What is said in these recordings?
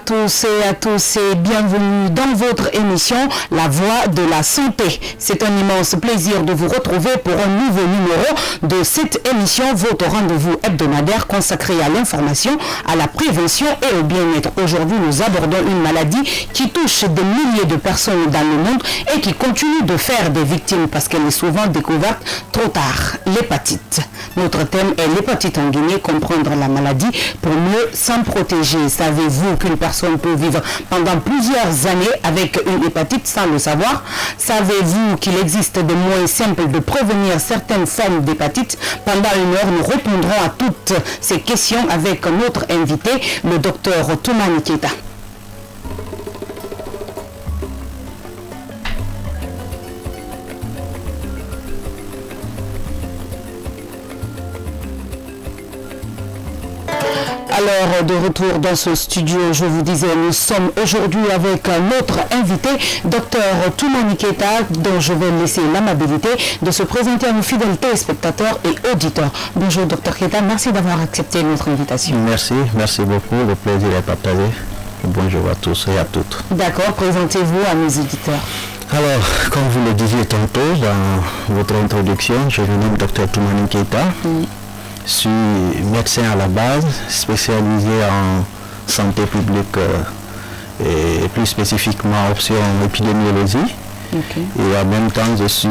tous et à tous et bienvenue dans votre émission La Voix de la Santé. C'est un immense plaisir de vous retrouver pour un nouveau numéro de cette émission, votre rendez-vous hebdomadaire consacré à l'information, à la prévention et au bien-être. Aujourd'hui, nous abordons une maladie qui touche des milliers de personnes dans le monde et qui continue de faire des victimes parce qu'elle est souvent découverte trop tard, l'hépatite. Notre thème est l'hépatite en Guinée, comprendre la maladie pour mieux s'en protéger. Savez-vous qu'une personne peut vivre pendant plusieurs années avec une hépatite sans le savoir? Savez-vous qu'il existe des moyens simples de prévenir certaines formes d'hépatite? Pendant une heure, nous répondrons à toutes ces questions avec notre invité, le docteur Toumani Keita. Alors, de retour dans ce studio, je vous disais, nous sommes aujourd'hui avec notre invité, Dr Toumani Keita, dont je vais laisser l'amabilité de se présenter à nos fidèles téléspectateurs et auditeurs. Bonjour Dr Keita, merci d'avoir accepté notre invitation. Merci beaucoup, le plaisir est partagé. Bonjour à tous et à toutes. D'accord, présentez-vous à nos auditeurs. Alors, comme vous le disiez tantôt dans votre introduction, je me nomme Dr Toumani Keita. Je suis médecin à la base, spécialisé en santé publique et plus spécifiquement option épidémiologie. Et en même temps, je suis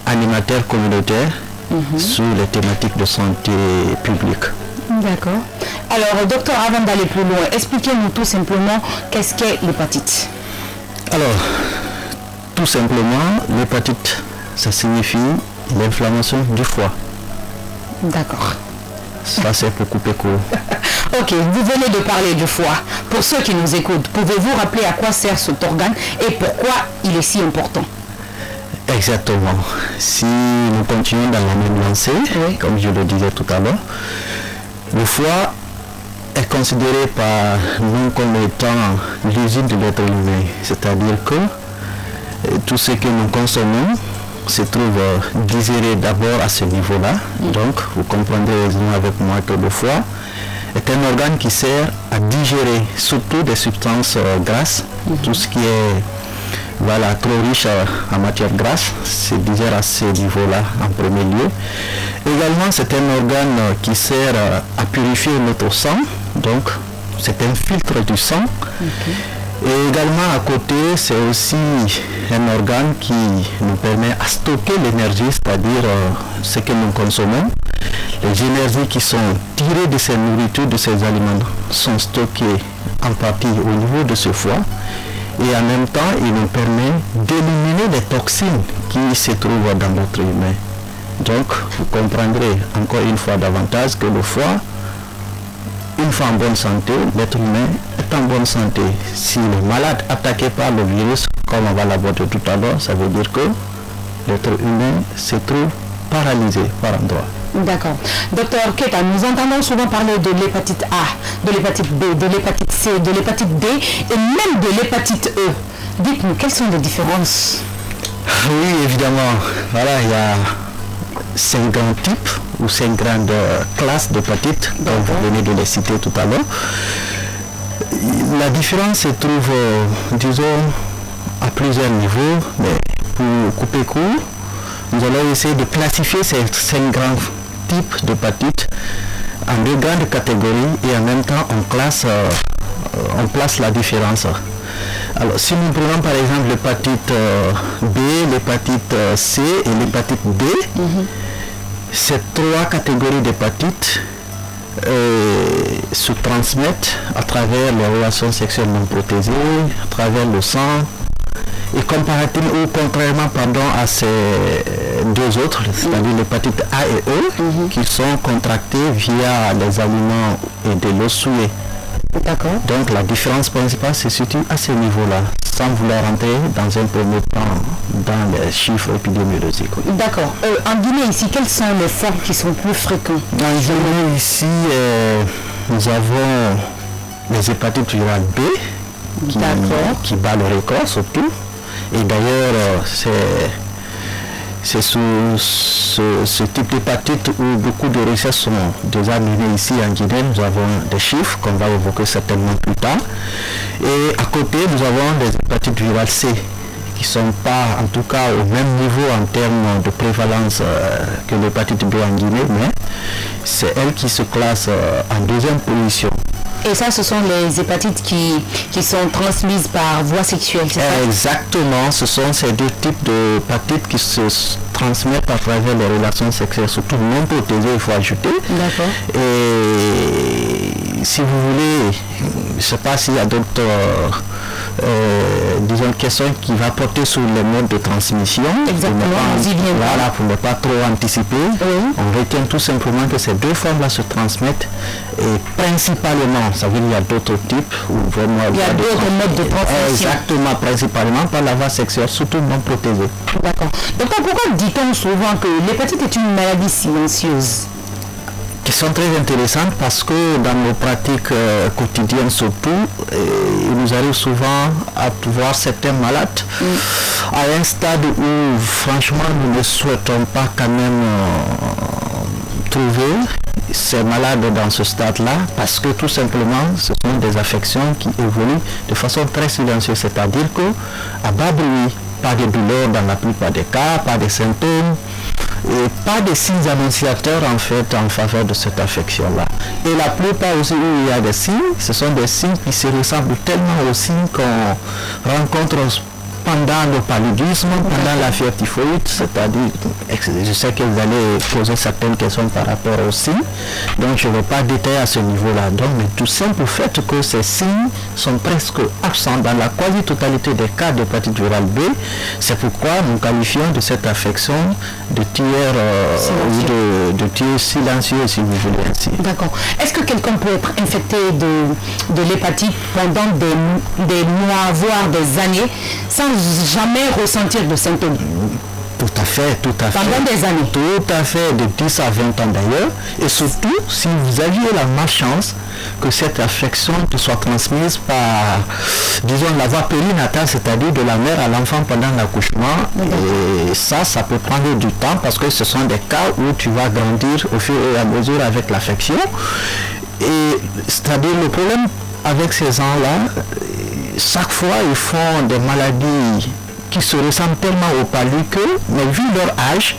animateur communautaire sur les thématiques de santé publique. D'accord. Alors, docteur, avant d'aller plus loin, expliquez-nous tout simplement qu'est-ce qu'est l'hépatite. Alors, tout simplement, l'hépatite, ça signifie l'inflammation du foie. D'accord. Ça, c'est pour couper court. Ok, vous venez de parler du foie. Pour ceux qui nous écoutent, pouvez-vous rappeler à quoi sert cet organe et pourquoi il est si important? Exactement. Si nous continuons dans la même lancée, comme je le disais tout à l'heure, le foie est considéré par nous comme étant l'usine de l'être humain. C'est-à-dire que tout ce que nous consommons se trouve digéré d'abord à ce niveau-là. Donc, vous comprendrez aisément avec moi que le foie est un organe qui sert à digérer surtout des substances grasses. Tout ce qui est trop riche en matière grasse se digère à ce niveau-là en premier lieu. Également, c'est un organe qui sert à purifier notre sang. Donc, c'est un filtre du sang. Et également à côté, c'est aussi un organe qui nous permet à stocker l'énergie, c'est-à-dire ce que nous consommons. Les énergies qui sont tirées de ces nourritures, de ces aliments, sont stockées en partie au niveau de ce foie. Et en même temps, il nous permet d'éliminer les toxines qui se trouvent dans notre humain. Donc, vous comprendrez encore une fois davantage que le foie, une fois en bonne santé, l'être humain est en bonne santé. S'il est malade, attaqué par le virus, comme on va l'aborder tout à l'heure, ça veut dire que l'être humain se trouve paralysé par endroit. D'accord. Docteur Keita, nous entendons souvent parler de l'hépatite A, de l'hépatite B, de l'hépatite C, de l'hépatite D et même de l'hépatite E. Dites-nous, quelles sont les différences? Oui, évidemment. Voilà, il y a 5 grands types ou 5 grandes classes d'hépatite, comme vous venez de les citer tout à l'heure. La différence se trouve, disons, à plusieurs niveaux, mais pour couper court, nous allons essayer de classifier ces 5 grands types d'hépatite en 2 grandes catégories et en même temps on place la différence. Alors, si nous prenons par exemple l'hépatite B, l'hépatite C et l'hépatite D, ces 3 catégories d'hépatite se transmettent à travers les relations sexuelles non protégées, à travers le sang, et contrairement à ces 2 autres, c'est-à-dire l'hépatite A et E, qui sont contractées via les aliments et de l'eau souillée. D'accord. Donc la différence principale se situe à ce niveau-là, sans vouloir rentrer dans un premier temps dans les chiffres épidémiologiques. D'accord. En Guinée, ici, quelles sont les formes qui sont plus fréquentes? En Guinée, ici, nous avons les hépatites virales B, qui bat le record surtout. Et d'ailleurs, C'est sous ce type d'hépatite où beaucoup de recherches sont déjà menées ici en Guinée. Nous avons des chiffres qu'on va évoquer certainement plus tard. Et à côté, nous avons des hépatites virales C qui ne sont pas en tout cas au même niveau en termes de prévalence que l'hépatite B en Guinée, mais c'est elle qui se classe en deuxième position. Et ça, ce sont les hépatites qui sont transmises par voie sexuelle, c'est ça? Exactement, ce sont ces deux types d'hépatites qui se transmettent à travers les relations sexuelles, surtout non protégées, il faut ajouter. D'accord. Et si vous voulez, je ne sais pas s'il y a d'autres disons questions qui va porter sur les modes de transmission. Exactement, voilà, pour ne pas trop anticiper. Oui. On retient tout simplement que ces deux formes-là se transmettent et principalement, ça veut dire qu'il y a d'autres types où vraiment il y a d'autres modes de transmission. Exactement, principalement par la voie sexuelle, surtout non protégée. D'accord. Donc pourquoi dit-on souvent que l'hépatite est une maladie silencieuse? Qui sont très intéressantes parce que dans nos pratiques quotidiennes surtout, il nous arrive souvent à voir certains malades à un stade où franchement nous ne souhaitons pas quand même trouver ces malades dans ce stade-là parce que tout simplement ce sont des affections qui évoluent de façon très silencieuse, c'est-à-dire que à bas bruit, pas de douleur dans la plupart des cas, pas de symptômes et pas de signes annonciateurs en fait en faveur de cette affection-là. Et la plupart aussi où il y a des signes, ce sont des signes qui se ressemblent tellement aux signes qu'on rencontre pendant le paludisme, pendant la fièvre typhoïde, c'est-à-dire, je sais que vous allez poser certaines questions par rapport aux signes, donc je ne vais pas détailler à ce niveau-là. Donc, mais tout simple fait que ces signes sont presque absents dans la quasi-totalité des cas d'hépatite virale B, c'est pourquoi nous qualifions de cette affection de tiers de tiers silencieux, si vous voulez ainsi. D'accord. Est-ce que quelqu'un peut être infecté de l'hépatite pendant des mois, voire des années, sans jamais ressentir de symptômes? Tout à fait. Pendant des années? Tout à fait, de 10 à 20 ans d'ailleurs. Et surtout, si vous aviez la malchance que cette affection soit transmise par, disons, la voie périnatale, c'est-à-dire de la mère à l'enfant pendant l'accouchement. Et ça peut prendre du temps parce que ce sont des cas où tu vas grandir au fur et à mesure avec l'affection. Et c'est-à-dire le problème avec ces gens-là, chaque fois ils font des maladies qui se ressemblent tellement au palu que, mais vu leur âge,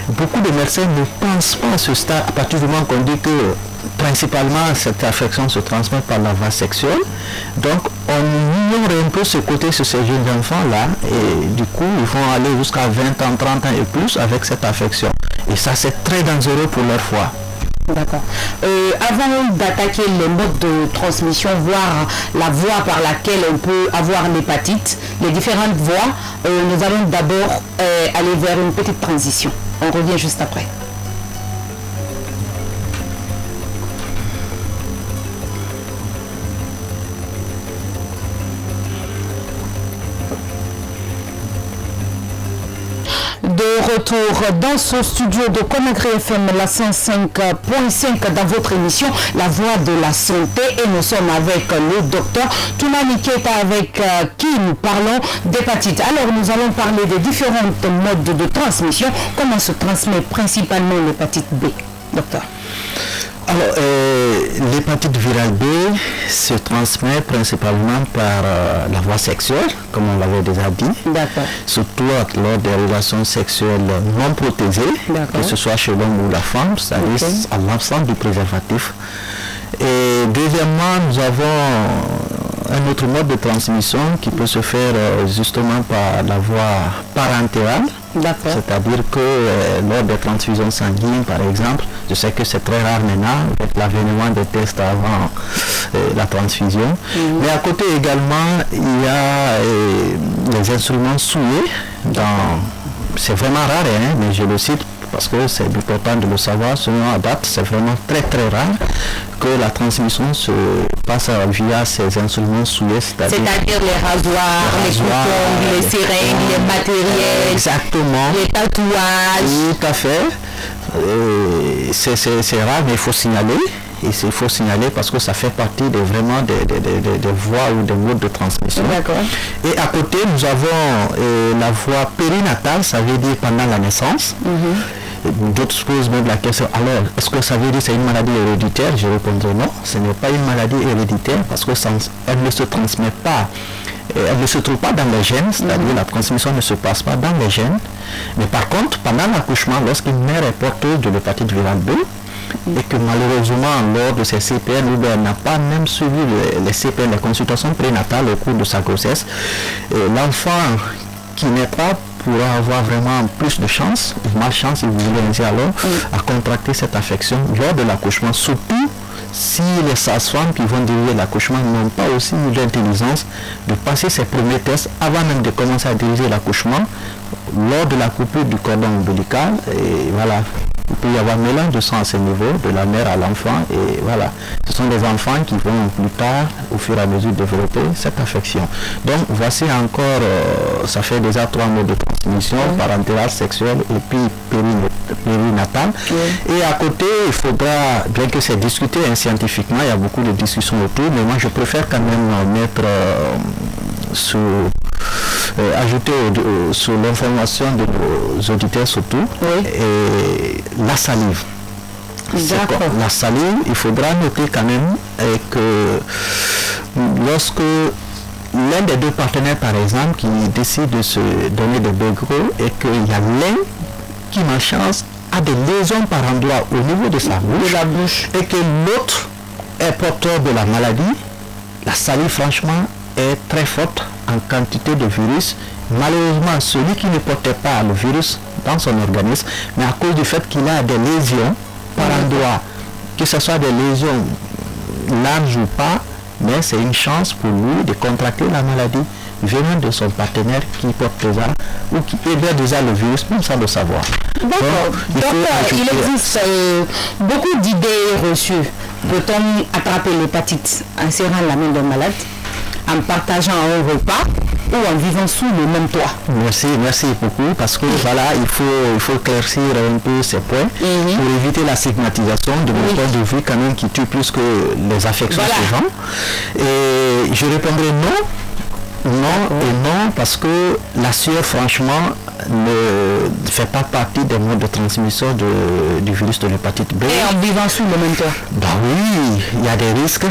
beaucoup de médecins ne pensent pas à ce stade, à partir du moment qu'on dit que principalement cette affection se transmet par la voie sexuelle. Donc on ignore un peu ce côté sur ces jeunes enfants-là et du coup ils vont aller jusqu'à 20 ans, 30 ans et plus avec cette affection. Et ça c'est très dangereux pour leur foi. D'accord. Avant d'attaquer les modes de transmission, voire la voie par laquelle on peut avoir l'hépatite, les différentes voies, nous allons d'abord aller vers une petite transition. On revient juste après. De retour dans ce studio de Conakry FM, la 105.5 dans votre émission La Voix de la Santé, et nous sommes avec le docteur Toumani Keita avec qui nous parlons d'hépatite. Alors nous allons parler des différents modes de transmission. Comment se transmet principalement l'hépatite B, docteur? Alors, l'hépatite virale B se transmet principalement par la voie sexuelle, comme on l'avait déjà dit. D'accord. Surtout lors des relations sexuelles non protégées, que ce soit chez l'homme ou la femme, c'est-à-dire à l'absence du préservatif. Et deuxièmement, nous avons un autre mode de transmission qui peut se faire justement par la voie parentérale. C'est-à-dire que lors des transfusions sanguines, par exemple, je sais que c'est très rare maintenant avec l'avènement des tests avant la transfusion. Mais à côté également, il y a les instruments souillés. C'est vraiment rare, hein, mais je le cite parce que c'est important de le savoir. Selon la date, c'est vraiment très très rare que la transmission se passe via ces instruments souillés. C'est-à-dire les rasoirs, les coupons, les seringues, les matériels, exactement, les tatouages. Tout à fait. C'est rare, mais il faut signaler. Et il faut signaler parce que ça fait partie vraiment des voies ou des modes de transmission. Et à côté, nous avons la voie périnatale, ça veut dire pendant la naissance. D'autres se posent même la question, alors, est-ce que ça veut dire que c'est une maladie héréditaire? Je répondrai non, ce n'est pas une maladie héréditaire parce que elle ne se transmet pas, elle ne se trouve pas dans les gènes, c'est-à-dire la transmission ne se passe pas dans les gènes. Mais par contre, pendant l'accouchement, lorsqu'une mère est porteuse de l'hépatite virale B, et que malheureusement, lors de ses CPN, ou bien elle n'a pas même suivi les CPN, les consultations prénatales au cours de sa grossesse, l'enfant qui n'est pas pourra avoir vraiment plus de chance, malchance, si vous voulez ainsi alors, à contracter cette affection lors de l'accouchement, surtout si les sages-femmes qui vont diriger l'accouchement n'ont pas aussi eu l'intelligence de passer ces premiers tests avant même de commencer à diriger l'accouchement, lors de la coupure du cordon ombilical, et voilà. Il peut y avoir mélange de sang à ce niveau, de la mère à l'enfant, et voilà. Ce sont des enfants qui vont plus tard, au fur et à mesure, développer cette affection. Donc, voici encore, ça fait déjà 3 mots de transmission, parentale, sexuelle, et puis périnatale. Et à côté, il faudra, bien que c'est discuté scientifiquement, il y a beaucoup de discussions autour, mais moi je préfère quand même mettre ajouter sur l'information de nos auditeurs surtout, et la salive. La salive, il faudra noter quand même que lorsque l'un des deux partenaires, par exemple, qui décide de se donner des bégros et qu'il y a l'un qui, malchance, a des lésions par endroit au niveau de sa bouche, et que l'autre est porteur de la maladie, la salive, franchement, est très forte en quantité de virus. Malheureusement, celui qui ne portait pas le virus dans son organisme, mais à cause du fait qu'il a des lésions par endroit, que ce soit des lésions larges ou pas, mais c'est une chance pour lui de contracter la maladie venant de son partenaire qui porte déjà ou qui héberge déjà le virus, même sans le savoir. D'accord. Donc, il existe beaucoup d'idées reçues. Peut-on attraper l'hépatite en serrant la main d'un malade, en partageant un repas ou en vivant sous le même toit? Merci beaucoup, parce que voilà, il faut éclaircir un peu ces points pour éviter la stigmatisation de mon point de vue quand même qui tue plus que les affections des gens. Et je répondrai non, parce que la sueur, franchement, ne fait pas partie des modes de transmission du virus de l'hépatite B. Et en vivant sous le même toit? Ben oui, il y a des risques.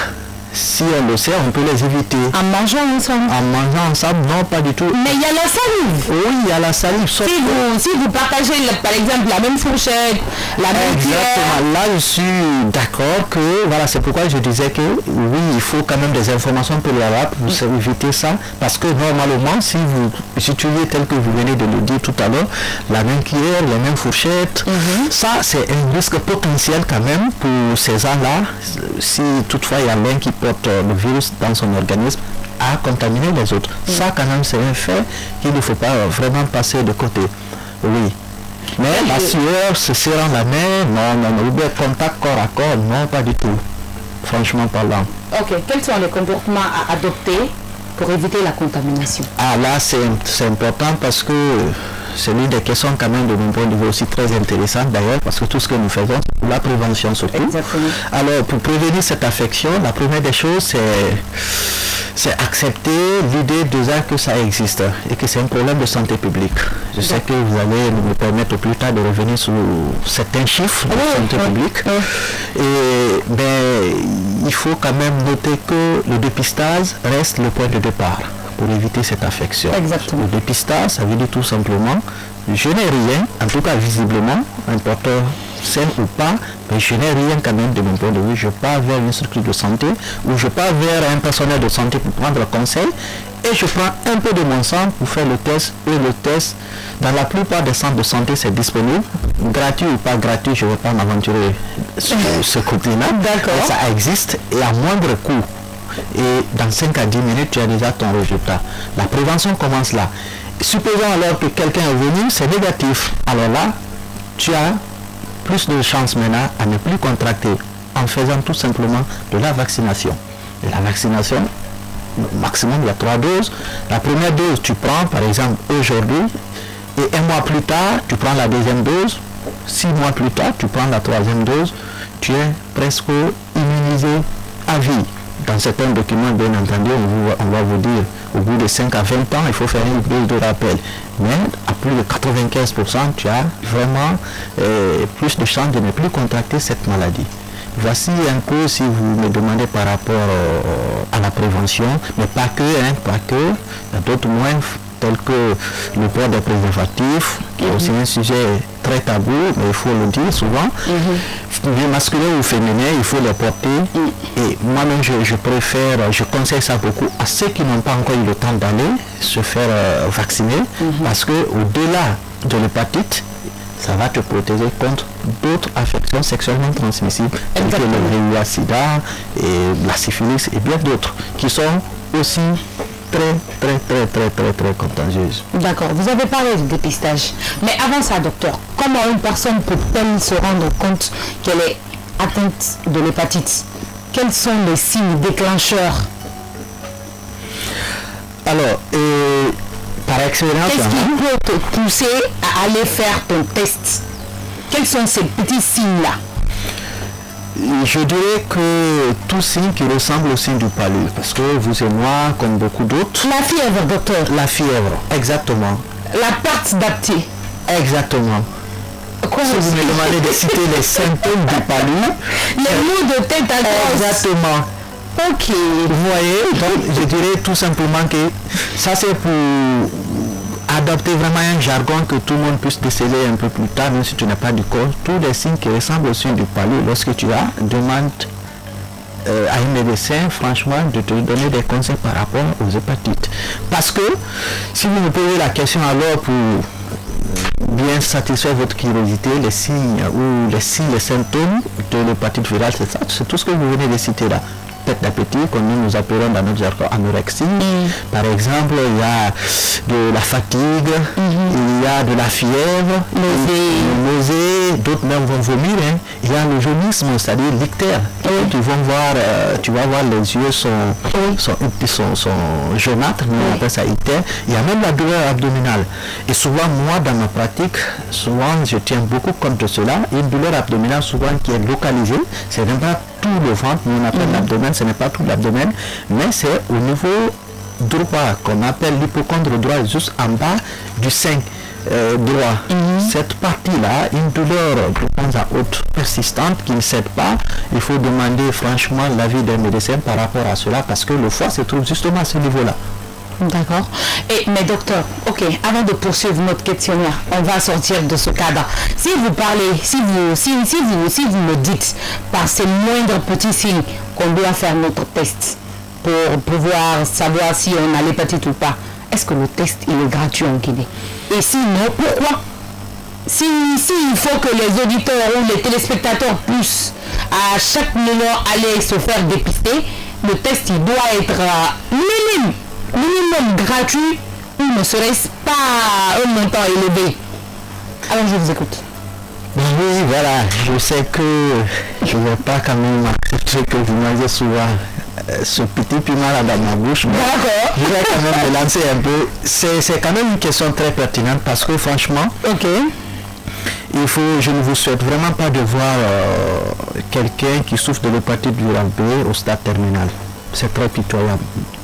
Si on le sait, on peut les éviter. En mangeant ensemble? En mangeant ensemble, non, pas du tout. Mais il y a la salive. Oui, il y a la salive. Si vous partagez, par exemple, la même fourchette, la même cuillère. Exactement. Là, je suis d'accord que, voilà, c'est pourquoi je disais que, oui, il faut quand même des informations préalables pour éviter ça. Parce que, normalement, si vous utilisez tel que vous venez de le dire tout à l'heure, la même cuillère, les mêmes fourchettes, ça, c'est un risque potentiel quand même pour ces gens-là. Si toutefois, il y a l'un qui porte le virus dans son organisme, à contaminer les autres. Ça, quand même, c'est un fait qu'il ne faut pas vraiment passer de côté. Oui. Mais la sueur, se serrant la main, non. Ou bien contact corps à corps, non, pas du tout. Franchement parlant. Ok. Quels sont les comportements à adopter pour éviter la contamination? Ah, là, c'est important parce que c'est l'une des questions quand même de mon point de vue aussi très intéressante d'ailleurs, parce que tout ce que nous faisons, c'est pour la prévention surtout. Exactement. Alors, pour prévenir cette affection, la première des choses, c'est accepter l'idée déjà que ça existe et que c'est un problème de santé publique. Je sais que vous allez me permettre plus tard de revenir sur certains chiffres de santé publique. Et il faut quand même noter que le dépistage reste le point de départ pour éviter cette affection. Exactement. Le dépistage, ça veut dire tout simplement, je n'ai rien, en tout cas visiblement, un porteur sain ou pas, mais je n'ai rien quand même de mon point de vue. Je pars vers une structure de santé ou je pars vers un personnel de santé pour prendre le conseil et je prends un peu de mon sang pour faire le test. Et le test, dans la plupart des centres de santé, c'est disponible. Gratuit ou pas gratuit, je ne vais pas m'aventurer sur ce côté-là. D'accord. Ça existe et à moindre coût. Et dans 5 à 10 minutes, tu as déjà ton résultat. La prévention commence là. Supposons alors que quelqu'un est venu, c'est négatif. Alors là, tu as plus de chances maintenant à ne plus contracter en faisant tout simplement de la vaccination. Et la vaccination, maximum, il y a 3 doses. La première dose, tu prends par exemple aujourd'hui, et 1 mois plus tard, tu prends la deuxième dose. 6 mois plus tard, tu prends la 3e dose. Tu es presque immunisés à vie. Dans certains documents, bien entendu, on va vous dire au bout de 5 à 20 ans, il faut faire une prise de rappel. Mais à plus de 95%, tu as vraiment plus de chances de ne plus contracter cette maladie. Voici un peu, si vous me demandez par rapport à la prévention, mais pas que, il y a d'autres moyens tels que le port des préservatifs, qui est aussi un sujet très tabou, mais il faut le dire souvent. Masculin ou féminin, il faut les porter. Et moi-même, je conseille ça beaucoup à ceux qui n'ont pas encore eu le temps d'aller se faire vacciner, parce que au-delà de l'hépatite, ça va te protéger contre d'autres affections sexuellement transmissibles, telles que le VIH/SIDA et la syphilis et bien d'autres, qui sont aussi très contagieuses. D'accord, vous avez parlé du dépistage. Mais avant ça, docteur, comment une personne peut-elle se rendre compte qu'elle est atteinte de l'hépatite? Quels sont les signes déclencheurs? Alors, par expérience... Qu'est-ce qui peut te pousser à aller faire ton test? Quels sont ces petits signes-là? Je dirais que tout signe qui ressemble au signe du palu, parce que vous et moi, comme beaucoup d'autres... La fièvre, docteur. La fièvre, exactement. La perte d'appétit. Exactement. Quoi si vous me demandez de citer les symptômes du palu... Les maux de tête à cause. Exactement. Ok. Vous voyez, donc je dirais tout simplement que ça c'est pour adopter vraiment un jargon que tout le monde puisse déceler un peu plus tard, même si tu n'as pas du corps. Tous les signes qui ressemblent au signe du palu, lorsque tu as, demande à un médecin, franchement, de te donner des conseils par rapport aux hépatites. Parce que, si vous me posez la question alors pour bien satisfaire votre curiosité, les signes les symptômes de l'hépatite virale, c'est ça, c'est tout ce que vous venez de citer là. Perte d'appétit, comme nous appelons dans notre jargon anorexie. Par exemple, il y a de la fatigue, il y a de la fièvre, nausée, d'autres même vont vomir. Il y a le jaunisme, c'est-à-dire l'ictère. Tu vas voir les yeux sont jaunâtres, on appelle ça ictère. Il y a même la douleur abdominale. Et souvent, moi, dans ma pratique, souvent, je tiens beaucoup compte de cela. Une douleur abdominale, souvent, qui est localisée, c'est même pas tout le ventre, nous on appelle l'abdomen, ce n'est pas tout l'abdomen, mais c'est au niveau droit, qu'on appelle l'hypochondre droit, juste en bas du sein droit. Cette partie-là, une douleur de temps à autre persistante qui ne cède pas, il faut demander franchement l'avis d'un médecin par rapport à cela, parce que le foie se trouve justement à ce niveau-là. D'accord. Mais docteur, ok, avant de poursuivre notre questionnaire, on va sortir de ce cadre. Si vous parlez, si vous me dites par ces moindres petits signes qu'on doit faire notre test pour pouvoir savoir si on a l'hépatite ou pas, est-ce que le test il est gratuit en Guinée? Et sinon, pourquoi? Si il faut que les auditeurs ou les téléspectateurs puissent à chaque moment aller se faire dépister, le test il doit être minimum gratuit ou ne serait-ce pas un montant élevé? Alors je vous écoute. Oui, voilà, je sais que je ne vais pas quand même accepter que vous mangez souvent ce petit piment là dans ma bouche, mais je vais quand même me lancer un peu. C'est quand même une question très pertinente parce que franchement, je ne vous souhaite vraiment pas de voir quelqu'un qui souffre de l'hépatite virale B au stade terminal. C'est très pitoyable.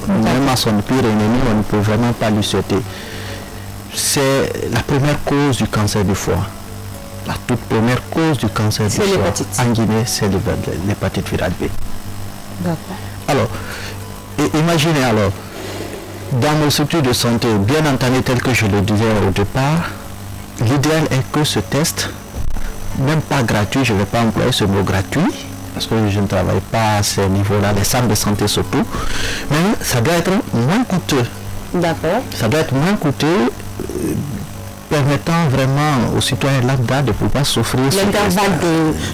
Même à son pire ennemi, on ne peut vraiment pas lui souhaiter. C'est la première cause du cancer du foie. La toute première cause du cancer du foie en Guinée, c'est l'hépatite virale B. D'accord. Alors, imaginez alors, dans nos structures de santé, bien entendu, tel que je le disais au départ, l'idéal est que ce test, même pas gratuit, je ne vais pas employer ce mot gratuit, parce que je ne travaille pas à ce niveau-là, les centres de santé surtout, mais ça doit être moins coûteux. D'accord. Ça doit être moins coûteux, permettant vraiment aux citoyens lambda de pouvoir s'offrir l'intervalle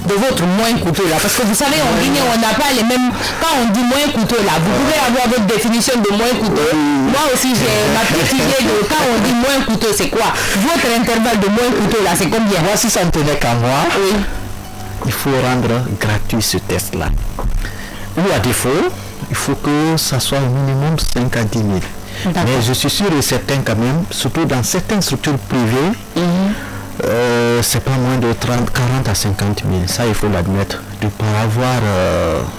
de votre moins coûteux là, parce que vous savez en Guinée on n'a pas les mêmes. Quand on dit moins coûteux là, vous pouvez avoir votre définition de moins coûteux. Moi aussi j'ai ma petite idée de quand on dit moins coûteux c'est quoi. Votre intervalle de moins coûteux là c'est combien? Moi si ça ne tenait qu'à moi, il faut rendre gratuit ce test là, ou à défaut il faut que ça soit au minimum 5 à 10 000. Mais je suis sûr et certain quand même, surtout dans certaines structures privées, c'est pas moins de 40 à 50 000. Ça, il faut l'admettre. De par avoir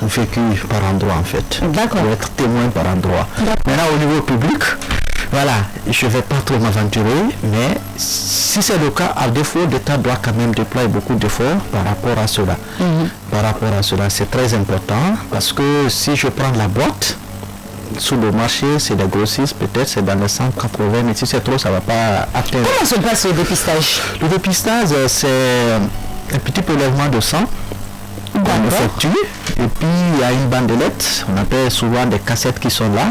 vécu par endroit, en fait. D'accord. Pour être témoin par endroit. Maintenant, au niveau public, voilà, je ne vais pas trop m'aventurer, mais si c'est le cas, à défaut, l'État doit quand même déployer beaucoup d'efforts par rapport à cela. Par rapport à cela, c'est très important parce que si je prends la boîte, sous le marché, c'est des grossistes, peut-être c'est dans les 180, mais si c'est trop, ça ne va pas atteindre. Comment se passe le dépistage? Le dépistage, c'est un petit prélèvement de sang qu'on effectue, et puis il y a une bandelette, on appelle souvent des cassettes qui sont là,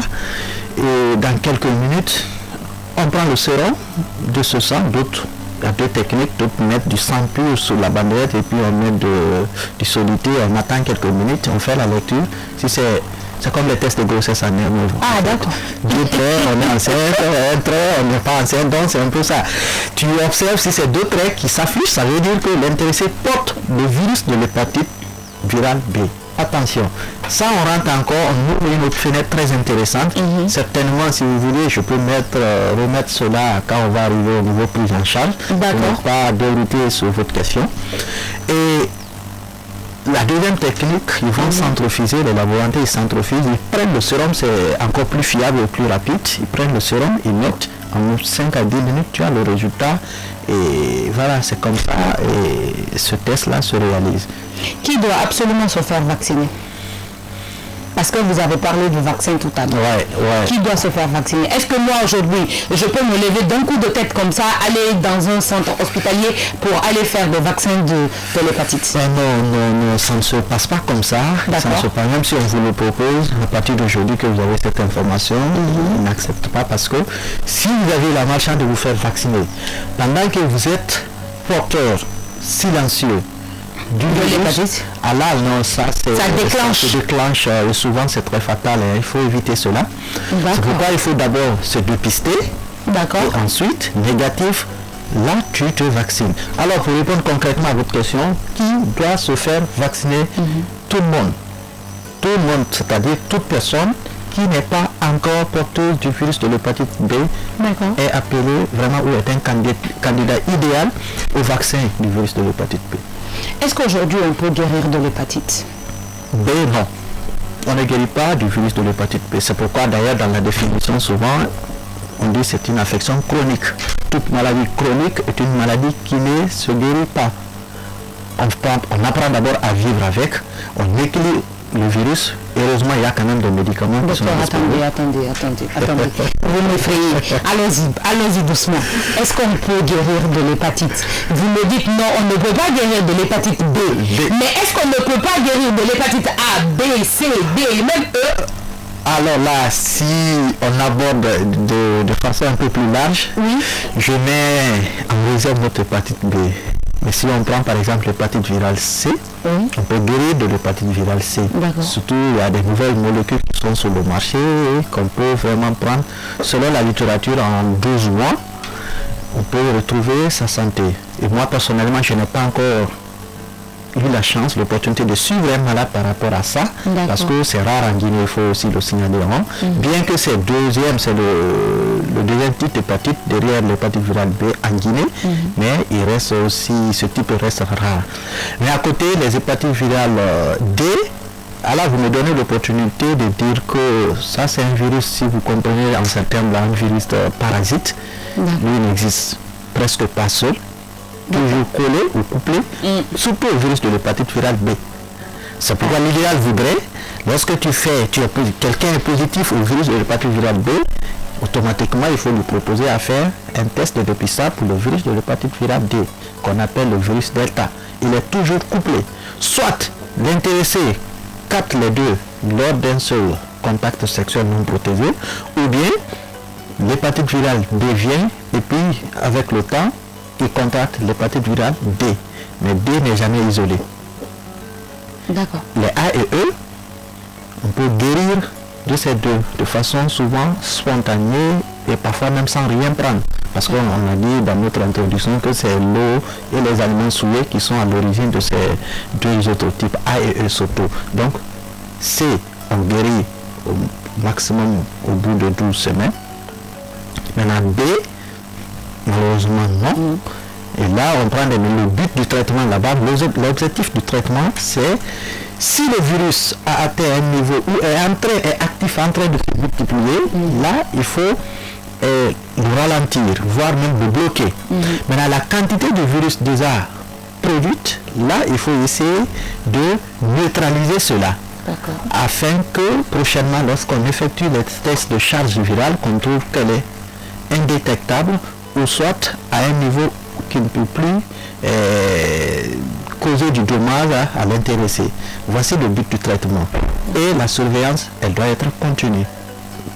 et dans quelques minutes, on prend le sérum de ce sang, d'autres. Il y a deux techniques, d'autres mettent du sang pur sur la bandelette et puis on met du soluté, on attend quelques minutes, on fait la lecture. Si c'est comme les tests de grossesse en Europe. Ah, d'accord. 2 traits, on est enceinte, 1 trait, on n'est pas enceinte, donc c'est un peu ça. Tu observes si c'est 2 traits qui s'affichent, ça veut dire que l'intéressé porte le virus de l'hépatite virale B. Attention, ça on rentre encore, on ouvre une autre fenêtre très intéressante. Certainement, si vous voulez, je peux remettre cela quand on va arriver au niveau prise en charge. D'accord. Pour ne pas dérouter sur votre question. Et la deuxième technique, ils vont centrifuger, les laboratoires ils centrifugent, ils prennent le sérum, c'est encore plus fiable et plus rapide. Ils prennent le sérum, ils mettent en 5 à 10 minutes, tu as le résultat. Et voilà, c'est comme ça, et ce test-là se réalise. Qui doit absolument se faire vacciner? Parce que vous avez parlé du vaccin tout à l'heure. Ouais. Qui doit se faire vacciner? Est-ce que moi aujourd'hui, je peux me lever d'un coup de tête comme ça, aller dans un centre hospitalier pour aller faire des vaccins de l'hépatite? Non, ça ne se passe pas comme ça. Ça ne se passe, même si on vous le propose, à partir d'aujourd'hui que vous avez cette information, on n'accepte pas parce que si vous avez la malchance de vous faire vacciner, pendant que vous êtes porteur silencieux, du virus, là, non, ça déclenche. Ça se déclenche et souvent c'est très fatal. Il faut éviter cela. C'est pourquoi il faut d'abord se dépister. D'accord. Et ensuite, négatif, là tu te vaccines. Alors pour répondre concrètement à votre question, qui doit se faire vacciner? Tout le monde. Tout le monde, c'est-à-dire toute personne qui n'est pas encore porteuse du virus de l'hépatite B est appelée vraiment ou est un candidat idéal au vaccin du virus de l'hépatite B. Est-ce qu'aujourd'hui on peut guérir de l'hépatite B? Non. On ne guérit pas du virus de l'hépatite B. C'est pourquoi d'ailleurs dans la définition souvent on dit que c'est une affection chronique. Toute maladie chronique est une maladie qui ne se guérit pas. On apprend d'abord à vivre avec, on équilibre le virus. Heureusement, il y a quand même des médicaments qui sont disponibles. Attendez. Vous m'effrayez. Allons-y doucement. Est-ce qu'on peut guérir de l'hépatite? Vous me dites non, on ne peut pas guérir de l'hépatite B. Mais est-ce qu'on ne peut pas guérir de l'hépatite A, B, C, D et même E? Alors là, si on aborde de façon un peu plus large, je mets en réserve notre hépatite B. Mais si on prend par exemple l'hépatite virale C, on peut guérir de l'hépatite virale C. Surtout, il y a des nouvelles molécules qui sont sur le marché qu'on peut vraiment prendre. Selon la littérature, en 12 mois, on peut retrouver sa santé. Et moi, personnellement, je n'ai pas encore eu la chance, l'opportunité de suivre un malade par rapport à ça, parce que c'est rare en Guinée, il faut aussi le signaler. Bien que c'est le deuxième type d'hépatite derrière l'hépatite virale B en Guinée, mais il reste aussi, ce type reste rare. Mais à côté, les hépatites virales D, alors vous me donnez l'opportunité de dire que ça c'est un virus, si vous comprenez en certains termes, un virus parasite, lui n'existe presque pas seul. Toujours collé ou couplé, surtout au virus de l'hépatite virale B. C'est pourquoi l'idéal voudrait, lorsque quelqu'un est positif au virus de l'hépatite virale B, automatiquement il faut lui proposer à faire un test de dépistage pour le virus de l'hépatite virale D, qu'on appelle le virus Delta. Il est toujours couplé. Soit l'intéressé capte les deux lors d'un seul contact sexuel non protégé, ou bien l'hépatite virale B vient et puis avec le temps, il contracte l'hépatite virale D. Mais D n'est jamais isolé. D'accord. Les A et E, on peut guérir de ces deux de façon souvent spontanée et parfois même sans rien prendre. Parce qu'on a dit dans notre introduction que c'est l'eau et les aliments souillés qui sont à l'origine de ces deux autres types, A et E surtout. Donc, C, on guérit au maximum au bout de 12 semaines. Maintenant, B, malheureusement non. Et là, on prend le but du traitement là-bas. L'objectif du traitement, c'est si le virus a atteint un niveau où est actif, en train de se multiplier, là, il faut le ralentir, voire même le bloquer. Maintenant, la quantité de virus déjà produite, là, il faut essayer de neutraliser cela. Afin que prochainement, lorsqu'on effectue les tests de charge virale, qu'on trouve qu'elle est indétectable ou soit à un niveau qui ne peut plus causer du dommage à l'intéressé. Voici le but du traitement. Et la surveillance, elle doit être continue.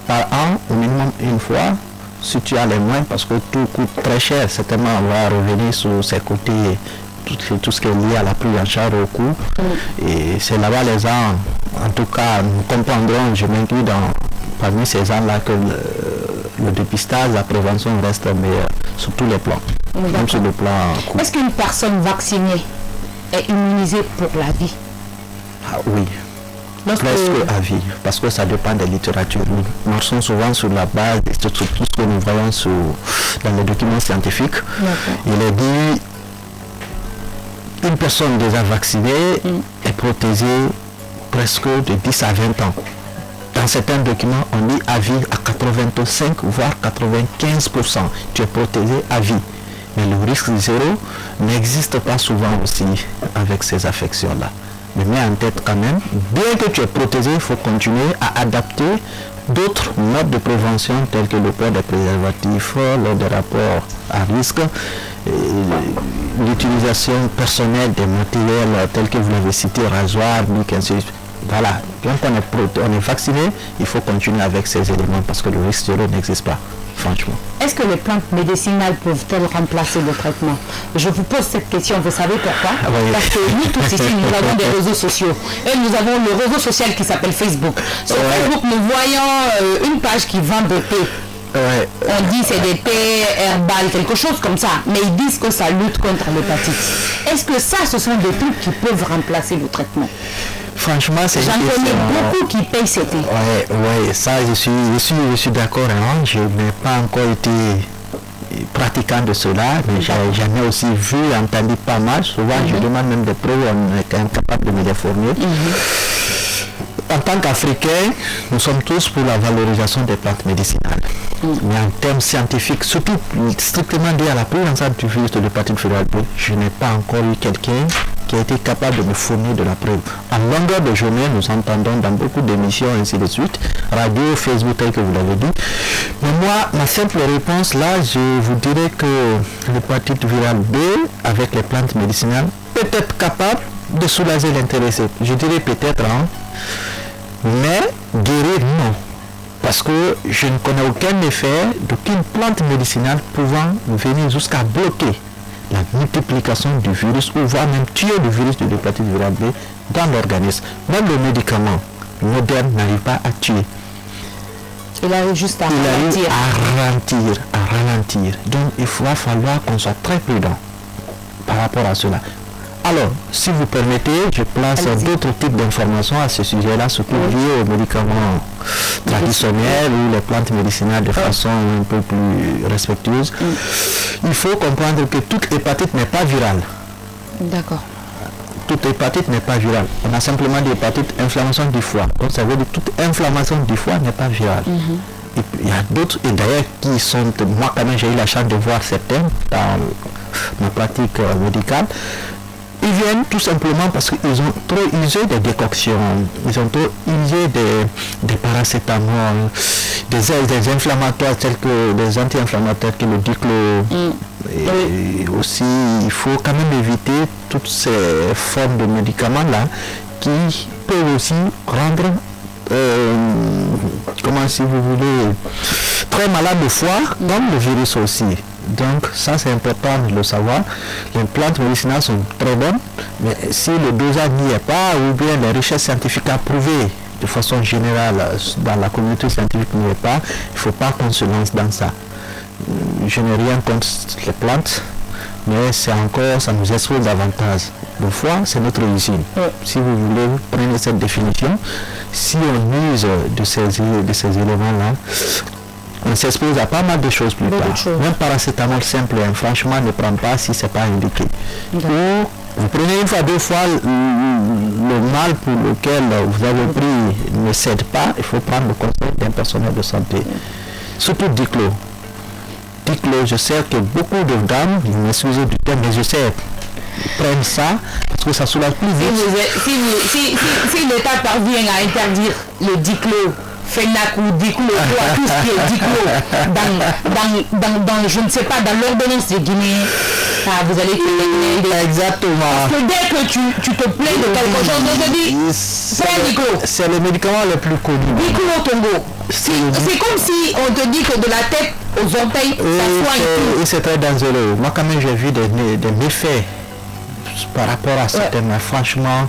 Par an, au minimum une fois, si tu as les moyens, parce que tout coûte très cher, certainement on va revenir sur ces côtés, tout ce qui est lié à la prise en charge au coût. Et c'est là-bas les gens, en tout cas, nous comprendrons, je m'inclus parmi ces gens-là que le dépistage, la prévention reste meilleure sur tous les plans. Même sur le plan coût. Est-ce qu'une personne vaccinée est immunisée pour la vie? Oui. Presque à vie, parce que ça dépend des littératures. Nous marchons souvent sur la base de tout ce que nous voyons dans les documents scientifiques. Il est dit une personne déjà vaccinée est protégée presque de 10 à 20 ans. Dans certains documents, on dit à vie à 85 voire 95%. Tu es protégé à vie. Mais le risque zéro n'existe pas souvent aussi avec ces affections-là. Mais mets en tête quand même, bien que tu es protégé, il faut continuer à adapter d'autres modes de prévention tels que le port des préservatifs, lors des rapports à risque, l'utilisation personnelle des matériels tels que vous l'avez cité, rasoir, bic, ainsi de suite. Voilà, quand on est vacciné, il faut continuer avec ces éléments parce que le risque zéro n'existe pas, franchement. Est-ce que les plantes médicinales peuvent-elles remplacer le traitement? Je vous pose cette question, vous savez pourquoi? Parce que nous tous ici, nous avons des réseaux sociaux. Et nous avons le réseau social qui s'appelle Facebook. Sur Facebook, nous voyons une page qui vend des thés. On dit c'est des thés herbales, quelque chose comme ça. Mais ils disent que ça lutte contre l'hépatite. Est-ce que ça, ce sont des trucs qui peuvent remplacer le traitement? Franchement, c'est j'en connais beaucoup qui payent ces thés. Oui, ça, je suis d'accord. Hein. Je n'ai pas encore été pratiquant de cela, mais j'en ai aussi vu, entendu pas mal. Souvent, je demande même des preuves, on est incapable de me les fournir. En tant qu'Africains, nous sommes tous pour la valorisation des plantes médicinales. Mais en termes scientifiques, surtout strictement lié à la prise en charge du virus de l'hépatite virale B, je n'ai pas encore eu quelqu'un qui a été capable de me fournir de la preuve. En longueur de journée, nous entendons dans beaucoup d'émissions, ainsi de suite, radio, Facebook, tel que vous l'avez dit. Mais moi, ma simple réponse, là, je vous dirais que l'hépatite virale B, avec les plantes médicinales, peut être capable de soulager l'intéressé. Je dirais peut-être, hein, mais guérir, non. Parce que je ne connais aucun effet d'aucune plante médicinale pouvant venir jusqu'à bloquer la multiplication du virus ou voire même tuer le virus de l'hépatite virale B dans l'organisme. Même le médicament moderne n'arrive pas à tuer. Il arrive juste à ralentir. Donc il va falloir qu'on soit très prudent par rapport à cela. Alors, si vous permettez, je place d'autres types d'informations à ce sujet-là, surtout liées aux médicaments traditionnels ou les plantes médicinales de façon un peu plus respectueuse. Il faut comprendre que toute hépatite n'est pas virale. D'accord. Toute hépatite n'est pas virale. On a simplement des hépatites, inflammation du foie. Donc ça veut dire que toute inflammation du foie n'est pas virale. Et il y a d'autres, et d'ailleurs qui sont, moi quand même j'ai eu la chance de voir certains dans ma pratique médicale. Ils viennent tout simplement parce qu'ils ont trop usé des décoctions, ils ont trop usé des paracétamol, des inflammatoires tels que des anti-inflammatoires que le diclo. Et aussi, il faut quand même éviter toutes ces formes de médicaments-là qui peuvent aussi rendre, comment si vous voulez, très malade de foie, comme le virus aussi. Donc ça c'est important de le savoir. Les plantes médicinales sont très bonnes, mais si le dosage n'y est pas, ou bien les recherches scientifiques approuvées de façon générale dans la communauté scientifique n'y est pas, il ne faut pas qu'on se lance dans ça. Je n'ai rien contre les plantes, mais c'est encore, ça nous expose davantage. Le foie, c'est notre usine. Si vous voulez, prenez cette définition. Si on use de ces éléments-là, On s'expose à pas mal de choses plus tard. Même paracétamol simple, franchement, ne prend pas si ce n'est pas indiqué. Ou vous prenez une fois, 2 fois, le mal pour lequel vous avez pris ne cède pas, il faut prendre le conseil d'un personnel de santé. Surtout Diclo. Diclo, je sais que beaucoup de dames, vous m'excusez du terme, mais je sais, prennent ça parce que ça soulage plus vite. Si l'État parvient à interdire le Diclo, Fenac ou Diclo, tout ce qui est Diclo, dans je ne sais pas, dans l'ordonnance de Guinée, vous allez exactement. Parce que dès que tu te plains de quelque chose, on te dit, prends Diclo. C'est le médicament le plus connu. Diclo Tongo. C'est comme si on te dit que de la tête aux orteils, ça soigne tout. Et c'est très dangereux. Moi, quand même, j'ai vu des méfaits par rapport à ce thème. Franchement,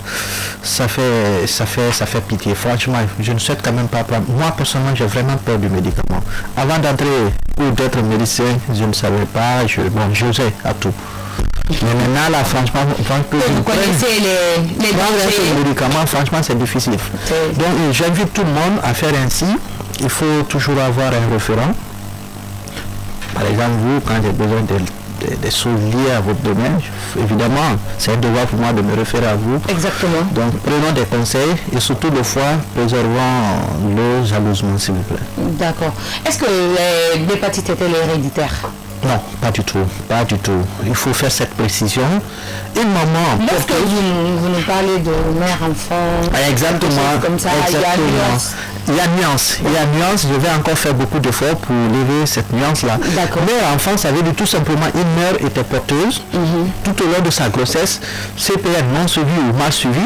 ça fait pitié. Franchement, je ne souhaite quand même pas prendre. Moi, personnellement, j'ai vraiment peur du médicament. Avant d'entrer ou d'être médecin, je ne savais pas. J'osais à tout. Mais maintenant, là, franchement, vous connaissez les médicaments, franchement, c'est difficile. Donc, j'invite tout le monde à faire ainsi. Il faut toujours avoir un référent. Par exemple, vous, quand j'ai besoin des choses liées à votre domaine, évidemment, c'est un devoir pour moi de me référer à vous. Exactement. Donc, prenons des conseils et surtout, des fois, préservons-le jalousement, s'il vous plaît. D'accord. Est-ce que l'hépatite est-elle héréditaire? Non, pas du tout, pas du tout. Il faut faire cette précision. Une maman... Lorsque vous nous parlez de mère-enfant... Exactement. Comme ça, il y a nuance. Je vais encore faire beaucoup d'efforts pour lever cette nuance-là. Mère-enfant, ça veut dire tout simplement une mère était porteuse tout au long de sa grossesse, CPN non suivi ou mal suivi.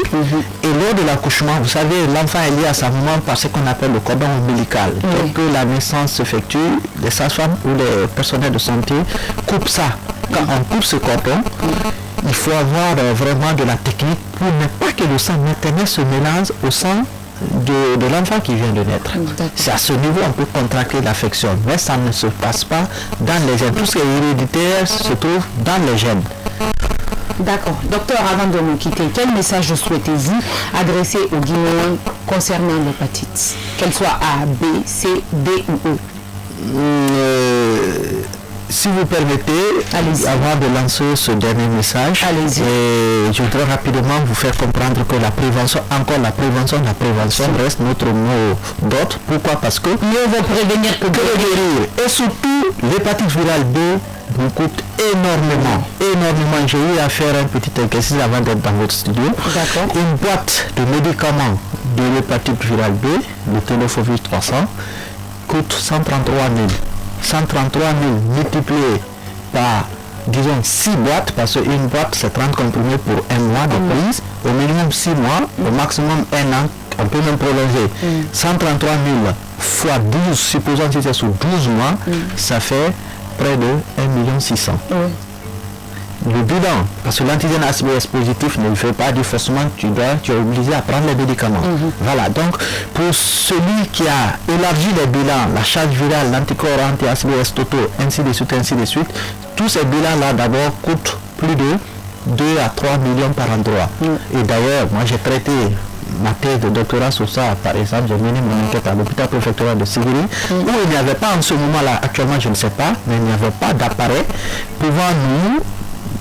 Et lors de l'accouchement, vous savez, l'enfant est lié à sa maman par ce qu'on appelle le cordon ombilical. Donc que la naissance s'effectue, les sages-femmes ou les personnels de santé coupe ça. Quand on coupe ce cordon, il faut avoir vraiment de la technique pour ne pas que le sang maternel se mélange au sang de l'enfant qui vient de naître. C'est à ce niveau on peut contracter l'affection, mais ça ne se passe pas dans les gènes. Tout ce qui est héréditaire se trouve dans les gènes. D'accord. Docteur, avant de nous quitter, quel message souhaitez-vous adresser aux Guinéens concernant l'hépatite, qu'elle soit A, B, C, D ou E? Si vous permettez, avant de lancer ce dernier message, je voudrais rapidement vous faire comprendre que la prévention reste notre mot d'ordre. Pourquoi? Parce que mieux vaut prévenir que guérir. Et surtout, l'hépatite virale B vous coûte énormément. J'ai eu à faire un petit exercice avant d'être dans votre studio. Une boîte de médicaments de l'hépatite virale B, le Tenofovir 300, coûte 133 000. 133 000 multiplié par, disons, 6 boîtes, parce qu'une boîte, c'est 30 comprimés pour un mois de prise, au minimum 6 mois, au maximum 1 an, on peut même prolonger. 133 000 fois 12, supposons que c'est sur 12 mois, ça fait près de 1 600 000. Le bilan, parce que l'antigène HbS positif ne fait pas dire forcément tu es obligé à prendre les médicaments. Voilà, donc pour celui qui a élargi les bilans, la charge virale, l'anticorps anti-HbS totaux, ainsi de suite, tous ces bilans-là d'abord coûtent plus de 2 à 3 millions par endroit. Et d'ailleurs, moi j'ai traité ma thèse de doctorat sur ça, par exemple, j'ai mené mon enquête à l'hôpital préfectoral de Sibiri, où il n'y avait pas en ce moment-là, actuellement je ne sais pas, mais il n'y avait pas d'appareil pouvant nous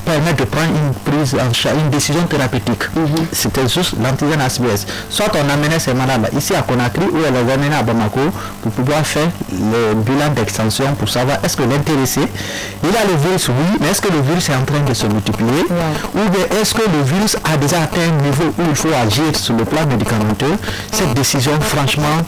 permettre de prendre une décision thérapeutique. C'était juste l'antigène HbS. Soit on amenait ces malades ici à Conakry ou on les amenait à Bamako pour pouvoir faire le bilan d'extension pour savoir est-ce que l'intéressé, il a le virus, oui, mais est-ce que le virus est en train de se multiplier ou bien est-ce que le virus a déjà atteint un niveau où il faut agir sur le plan médicamenteux. Cette décision, franchement,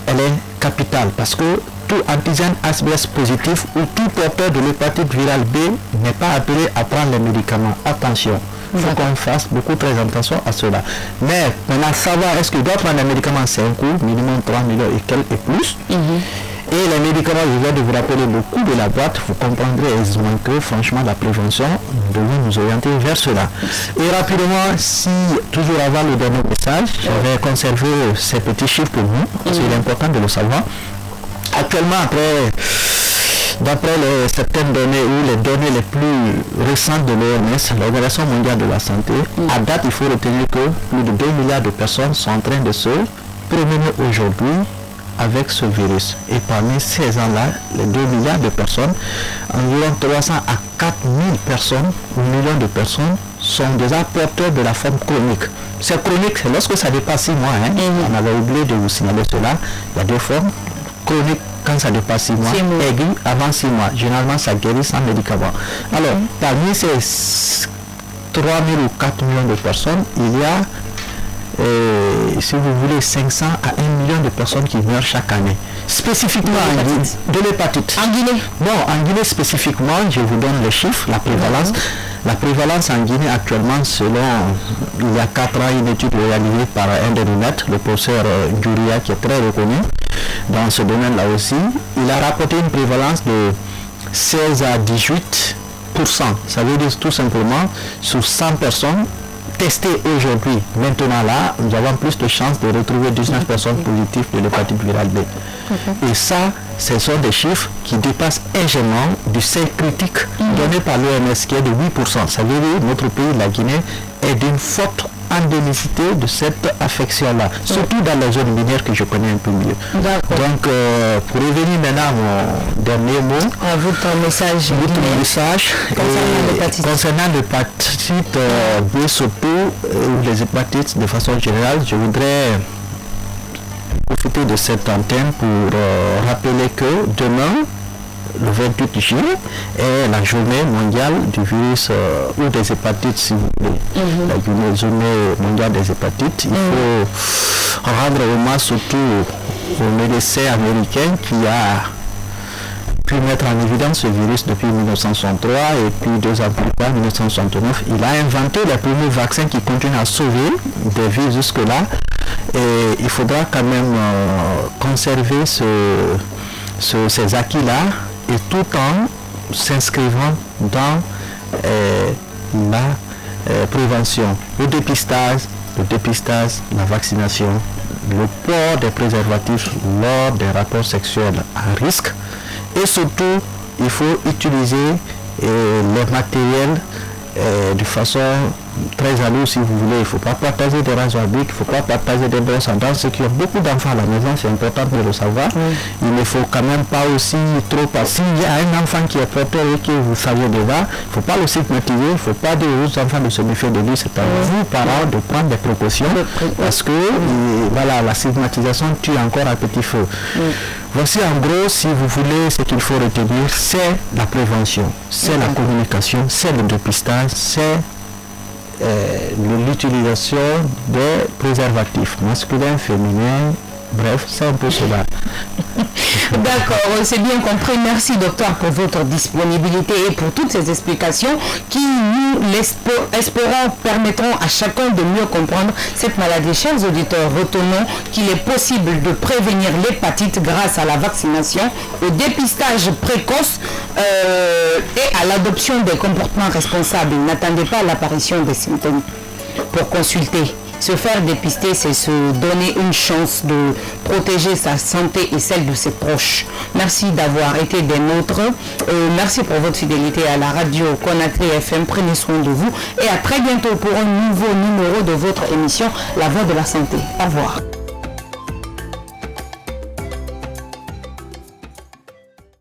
elle est capitale parce que tout antigène HbS positif ou tout porteur de l'hépatite virale B n'est pas appelé à prendre les médicaments. Attention, il faut qu'on fasse beaucoup très attention à cela. Mais maintenant, savoir est-ce qu'il doit prendre les médicaments, c'est un coût, minimum 3 millions et plus. Et les médicaments, je viens de vous rappeler le coût de la boîte, vous comprendrez aisément que franchement la prévention devrait nous orienter vers cela. Et rapidement, si toujours avant le dernier message, j'avais conservé ces petits chiffres pour nous, parce qu'il est important de le savoir. Actuellement, d'après certaines données ou les données les plus récentes de l'OMS, l'Organisation mondiale de la santé, à date, il faut retenir que plus de 2 milliards de personnes sont en train de se promener aujourd'hui avec ce virus. Et parmi ces gens-là, les 2 milliards de personnes, environ 300 à 4 000 personnes, millions de personnes, sont déjà porteurs de la forme chronique. C'est chronique, c'est lorsque ça dépasse 6 mois. On avait oublié de vous signaler cela. Il y a 2 formes. Chronique quand ça dépasse 6 mois, aigu avant 6 mois. Généralement, ça guérit sans médicament. Alors, parmi ces 3 000 ou 4 millions de personnes, il y a si vous voulez, 500 à 1 million de personnes qui meurent chaque année. Spécifiquement de l'hépatite. En Guinée? Bon, en Guinée spécifiquement, je vous donne les chiffres, la prévalence. La prévalence en Guinée actuellement, selon, il y a 4 ans, une étude réalisée par un de nos maîtres, le professeur Guria, qui est très reconnu dans ce domaine-là aussi, il a rapporté une prévalence de 16 à 18%. Ça veut dire tout simplement, sur 100 personnes, testées aujourd'hui, maintenant là, nous avons plus de chances de retrouver 19 personnes positives de l'hépatite virale B. Et ça, ce sont des chiffres qui dépassent légèrement du seuil critique donné par l'OMS qui est de 8%. Ça veut dire que notre pays, la Guinée, est d'une forte endémicité de cette affection-là, surtout dans les zones minières que je connais un peu mieux. Donc, pour revenir maintenant à mon dernier mot, votre message concernant l'hépatite B surtout, ou les hépatites de façon générale, je voudrais profiter de cette antenne pour rappeler que demain, le 28 juillet, est la journée mondiale du virus ou des hépatites, si vous voulez. La journée mondiale des hépatites. Il faut rendre hommage surtout au médecin américain qui a pu mettre en évidence ce virus depuis 1963 et puis 2 ans plus tard, 1969, il a inventé les premiers vaccins qui continuent à sauver des vies jusque-là. Et il faudra quand même conserver ces acquis-là et tout en s'inscrivant dans la prévention, le dépistage, la vaccination, le port des préservatifs lors des rapports sexuels à risque et surtout il faut utiliser les matériels de façon très à l'eau si vous voulez. Il ne faut pas partager des rasoirs bics, il ne faut pas partager des brosses à dents. Ceux qui ont beaucoup d'enfants à la maison, c'est important de le savoir. Il ne faut quand même pas aussi trop passer. S'il y a un enfant qui est porteur et que vous savez déjà, il ne faut pas le stigmatiser, il ne faut pas dire aux enfants de se méfier de lui. C'est à vous, parents, de prendre des précautions parce que voilà, la stigmatisation tue encore à petit feu. Voici en gros, si vous voulez, ce qu'il faut retenir, c'est la prévention, c'est la communication, c'est le dépistage, c'est l'utilisation des préservatifs masculins, féminins, bref, c'est un peu cela. D'accord, c'est bien compris. Merci docteur pour votre disponibilité et pour toutes ces explications qui, nous l'espérons, permettront à chacun de mieux comprendre cette maladie. Chers auditeurs, retenons qu'il est possible de prévenir l'hépatite grâce à la vaccination, au dépistage précoce et à l'adoption des comportements responsables. N'attendez pas l'apparition des symptômes pour consulter. Se faire dépister, c'est se donner une chance de protéger sa santé et celle de ses proches. Merci d'avoir été des nôtres. Merci pour votre fidélité à la radio Conakry FM. Prenez soin de vous et à très bientôt pour un nouveau numéro de votre émission La Voix de la Santé. Au revoir.